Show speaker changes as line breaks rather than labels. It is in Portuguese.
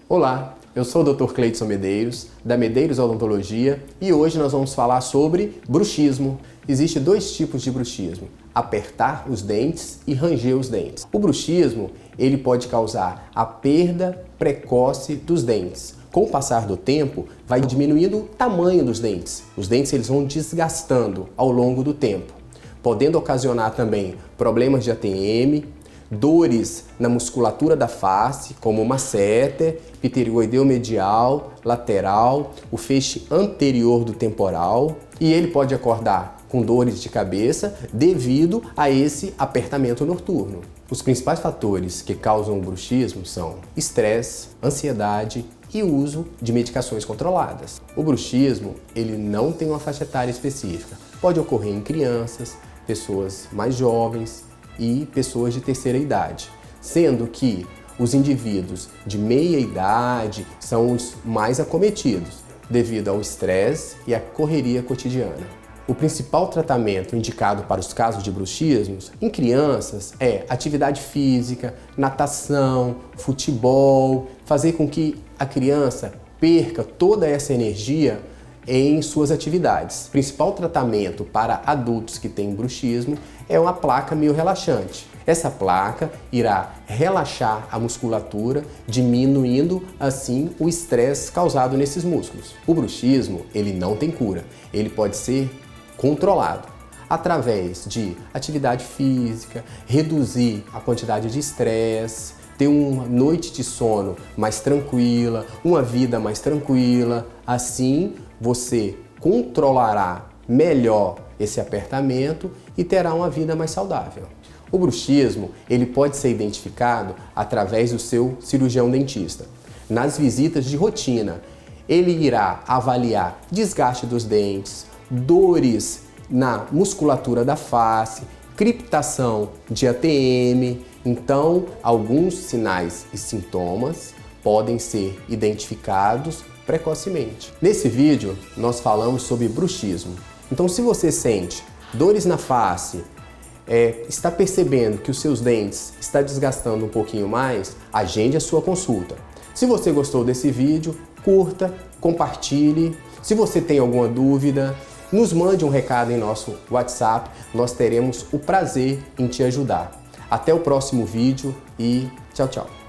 Olá, eu sou o Dr. Cleidson Medeiros, da Medeiros Odontologia, e hoje nós vamos falar sobre bruxismo. Existem dois tipos de bruxismo: apertar os dentes e ranger os dentes. O bruxismo, ele pode causar a perda precoce dos dentes. Com o passar do tempo, vai diminuindo o tamanho dos dentes. Os dentes eles vão desgastando ao longo do tempo, podendo ocasionar também problemas de ATM, dores na musculatura da face, como masseter, pterigoideu medial, lateral, o feixe anterior do temporal, e ele pode acordar com dores de cabeça devido a esse apertamento noturno. Os principais fatores que causam o bruxismo são estresse, ansiedade e uso de medicações controladas. O bruxismo, ele não tem uma faixa etária específica. Pode ocorrer em crianças, pessoas mais jovens e pessoas de terceira idade, sendo que os indivíduos de meia idade são os mais acometidos devido ao estresse e à correria cotidiana. O principal tratamento indicado para os casos de bruxismos em crianças é atividade física, natação, futebol, fazer com que a criança perca toda essa energia em suas atividades. O principal tratamento para adultos que têm bruxismo é uma placa miorelaxante. Essa placa irá relaxar a musculatura, diminuindo assim o estresse causado nesses músculos. O bruxismo, ele não tem cura. Ele pode ser controlado através de atividade física, reduzir a quantidade de estresse, ter uma noite de sono mais tranquila, uma vida mais tranquila. Assim, você controlará melhor esse apertamento e terá uma vida mais saudável. O bruxismo, ele pode ser identificado através do seu cirurgião dentista. Nas visitas de rotina, ele irá avaliar desgaste dos dentes, dores na musculatura da face, criptação de ATM. Então, alguns sinais e sintomas podem ser identificados precocemente. Nesse vídeo, nós falamos sobre bruxismo. Então, se você sente dores na face, está percebendo que os seus dentes estão desgastando um pouquinho mais, agende a sua consulta. Se você gostou desse vídeo, curta, compartilhe. Se você tem alguma dúvida, nos mande um recado em nosso WhatsApp, nós teremos o prazer em te ajudar. Até o próximo vídeo e tchau, tchau!